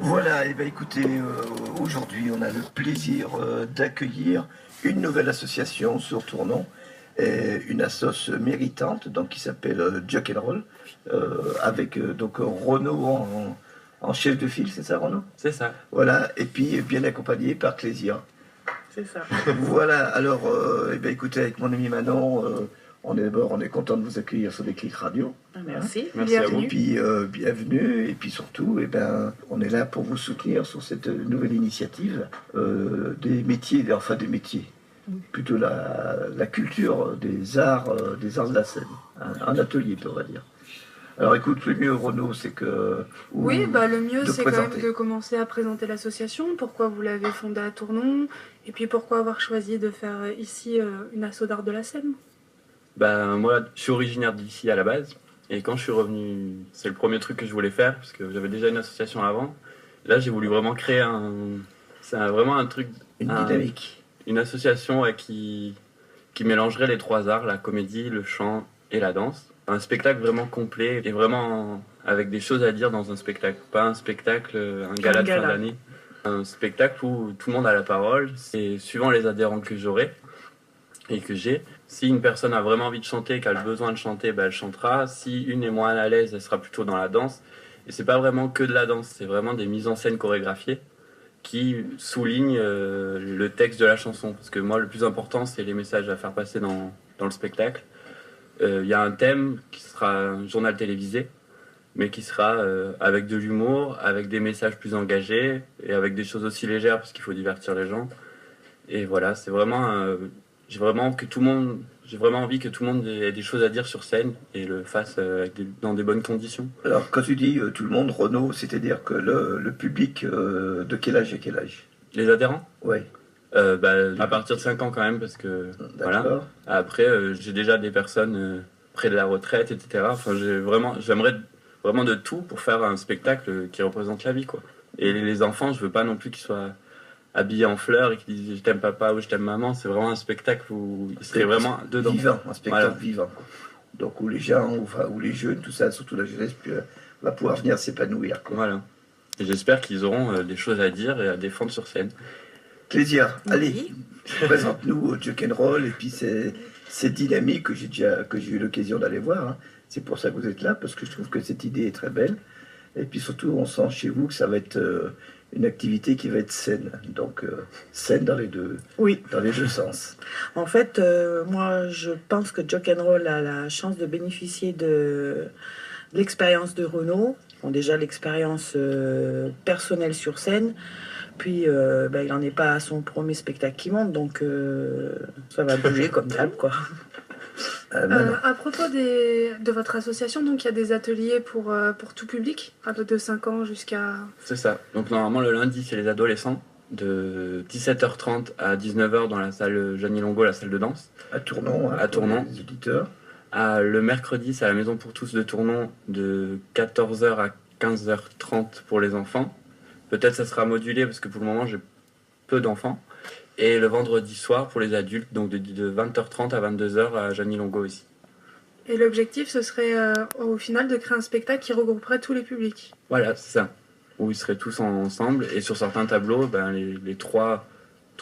Voilà, et bien écoutez, aujourd'hui on a le plaisir d'accueillir une nouvelle association sur Tournon, et une assoce méritante donc, qui s'appelle Jock and Roll, avec donc Renaud en chef de file, c'est ça Renaud? C'est ça. Voilà, et puis bien accompagné par Clésia. C'est ça. Voilà, alors eh bien, écoutez, avec mon ami Manon, on est content de vous accueillir sur Déclic Radio. Merci. Merci à vous. Et puis bienvenue, et puis surtout, eh ben, on est là pour vous soutenir sur cette nouvelle initiative des métiers, enfin des métiers, plutôt la culture des arts de la scène, un atelier, on va dire. Alors écoute, le mieux Renaud, c'est que... Oui, bah, le mieux de c'est quand présenter. même de commencer à présenter l'association, pourquoi vous l'avez fondée à Tournon, et puis pourquoi avoir choisi de faire ici une asso d'art de la scène. Ben, moi, je suis originaire d'ici à la base. Et quand je suis revenu, c'est le premier truc que je voulais faire, parce que j'avais déjà une association avant. Là, j'ai voulu vraiment créer vraiment un truc... Une dynamique. Une association qui mélangerait les trois arts, la comédie, le chant et la danse. Un spectacle vraiment complet et vraiment avec des choses à dire dans un spectacle. Pas un spectacle, un gala de fin d'année. Un spectacle où tout le monde a la parole. C'est suivant les adhérents que j'aurai et que j'ai. Si une personne a vraiment envie de chanter, qu'elle a besoin de chanter, ben elle chantera. Si une est moins à l'aise, elle sera plutôt dans la danse. Et c'est pas vraiment que de la danse, c'est vraiment des mises en scène chorégraphiées qui soulignent le texte de la chanson. Parce que moi, le plus important, c'est les messages à faire passer dans le spectacle. Il y a un thème qui sera un journal télévisé, mais qui sera avec de l'humour, avec des messages plus engagés et avec des choses aussi légères parce qu'il faut divertir les gens. Et voilà, c'est vraiment, j'ai vraiment envie que tout le monde ait des choses à dire sur scène et le fasse dans des bonnes conditions. Alors quand tu dis tout le monde, Renaud, c'est-à-dire que le public de quel âge et quel âge? Les adhérents? Oui. À partir de 5 ans quand même, parce que voilà. Après, j'ai déjà des personnes près de la retraite, etc. Enfin, j'aimerais vraiment de tout pour faire un spectacle qui représente la vie, quoi. Et les enfants, je veux pas non plus qu'ils soient habillés en fleurs et qu'ils disent je t'aime papa ou je t'aime maman. C'est vraiment un spectacle où ils seraient vraiment dedans. Vivant, un spectacle Voilà. vivant. Donc où les gens, ou les jeunes, tout ça, surtout la jeunesse, va pouvoir venir s'épanouir, quoi. Voilà. Et j'espère qu'ils auront des choses à dire et à défendre sur scène. Clésia, Oui. allez, présente-nous au Jock and Roll et puis cette dynamique que j'ai eu l'occasion d'aller voir. Hein. C'est pour ça que vous êtes là, parce que je trouve que cette idée est très belle. Et puis surtout, on sent chez vous que ça va être une activité qui va être saine. Donc, saine dans les deux sens. En fait, moi, je pense que Jock and Roll a la chance de bénéficier de l'expérience de Renaud. Bon, déjà, l'expérience personnelle sur scène. Puis, il n'en est pas à son premier spectacle qui monte, donc ça va bouger comme d'hab, quoi. À propos de votre association, donc il y a des ateliers pour tout public, de 5 ans jusqu'à... C'est ça. Donc normalement le lundi c'est les adolescents de 17h30 à 19h dans la salle Jeannie Longo, la salle de danse. À Tournon, hein, À Tournon. Les auditeurs. Le mercredi c'est à la Maison pour tous de Tournon de 14h à 15h30 pour les enfants. Peut-être ça sera modulé parce que pour le moment j'ai peu d'enfants. Et le vendredi soir pour les adultes, donc de 20h30 à 22h à Jeannie Longo aussi. Et l'objectif, ce serait au final de créer un spectacle qui regrouperait tous les publics. Voilà, c'est ça. Où ils seraient tous ensemble. Et sur certains tableaux, les trois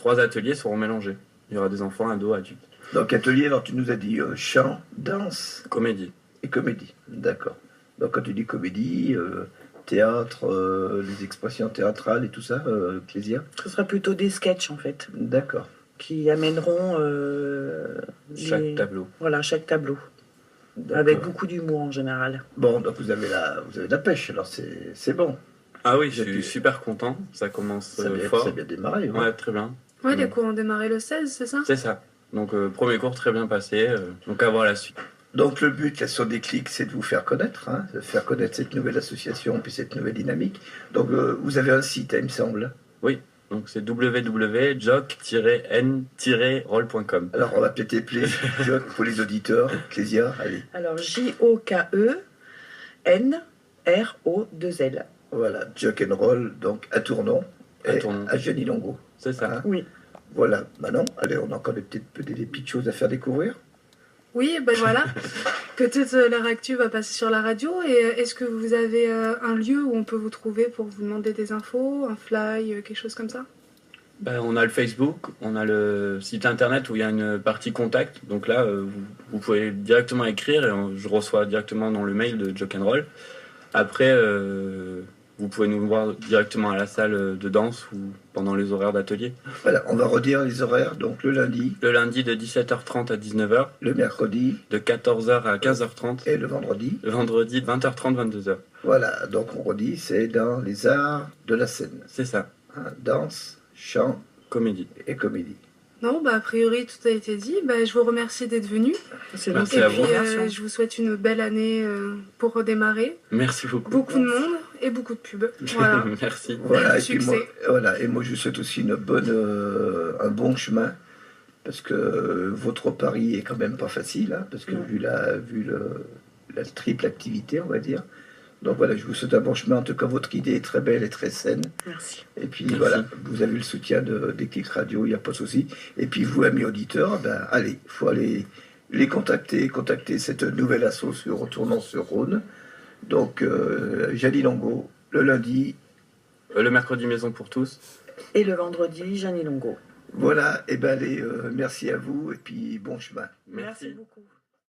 ateliers seront mélangés. Il y aura des enfants, ados, adultes. Donc, atelier, alors tu nous as dit chant, danse Comédie. et comédie. D'accord. Donc, quand tu dis comédie, théâtre, les expressions théâtrales et tout ça, Clésia? Ce sera plutôt des sketchs, en fait, D'accord. qui amèneront Chaque tableau. Voilà, chaque tableau. D'accord. Avec beaucoup d'humour en général. Bon, donc vous avez de la pêche, alors c'est bon. Ah oui, je suis super content. Ça commence Ça fort. a bien démarré. Hein. Ouais, très bien. Ouais, les cours ont démarré le 16, c'est ça? C'est ça. Donc, premier cours très bien passé. Donc, à voir la suite. Donc le but là, sur Déclic, c'est de vous faire connaître, hein, de faire connaître cette nouvelle association, puis cette nouvelle dynamique. Donc vous avez un site, hein, il me semble. Oui. Donc, c'est www.jock-n-roll.com. Alors on va peut-être appeler Jock pour les auditeurs. Clésia, allez. Alors, Jokenro2L. Voilà, Jock and Roll, donc à Tournon, À et Tournon. à Jeannie Longo. C'est ça. Hein. Oui. Voilà, maintenant, allez, on a encore des petites choses à faire découvrir. Oui, ben voilà, que toute leur actu va passer sur la radio. Et est-ce que vous avez un lieu où on peut vous trouver pour vous demander des infos, un fly, quelque chose comme ça? On a le Facebook, on a le site internet où il y a une partie contact. Donc là, vous pouvez directement écrire et je reçois directement dans le mail de Jock and Roll. Après, vous pouvez nous voir directement à la salle de danse ou pendant les horaires d'atelier. Voilà, on va redire les horaires. Donc le lundi, Le lundi de 17h30 à 19h, le mercredi de 14h à 15h30, et le vendredi. le vendredi de 20h30 22h. Voilà, donc on redit, c'est dans les arts de la scène. C'est ça, Hein, danse, chant comédie. et comédie. Non, a priori tout a été dit. Je vous remercie d'être venu. C'est Merci donc à Et puis vous. je vous souhaite une belle année pour redémarrer. Merci beaucoup. Beaucoup de monde et beaucoup de pubs. Voilà. Merci. Voilà, Du et puis moi, succès. voilà, et moi je vous souhaite aussi un bon chemin, parce que votre pari est quand même pas facile, hein, parce que vu la triple activité, on va dire. Donc voilà, je vous souhaite un bon chemin. En tout cas, votre idée est très belle et très saine. Merci. Et puis Merci. voilà, vous avez le soutien des Clics Radio, il n'y a pas de souci. Et puis vous, amis auditeurs, allez, il faut aller les contacter cette nouvelle asso sur Retournons sur Rhône. Donc, Janine Longo, le lundi. Le mercredi Maison pour tous. Et le vendredi, Jeannie Longo. Voilà, et allez, merci à vous, et puis bon chemin. Merci beaucoup.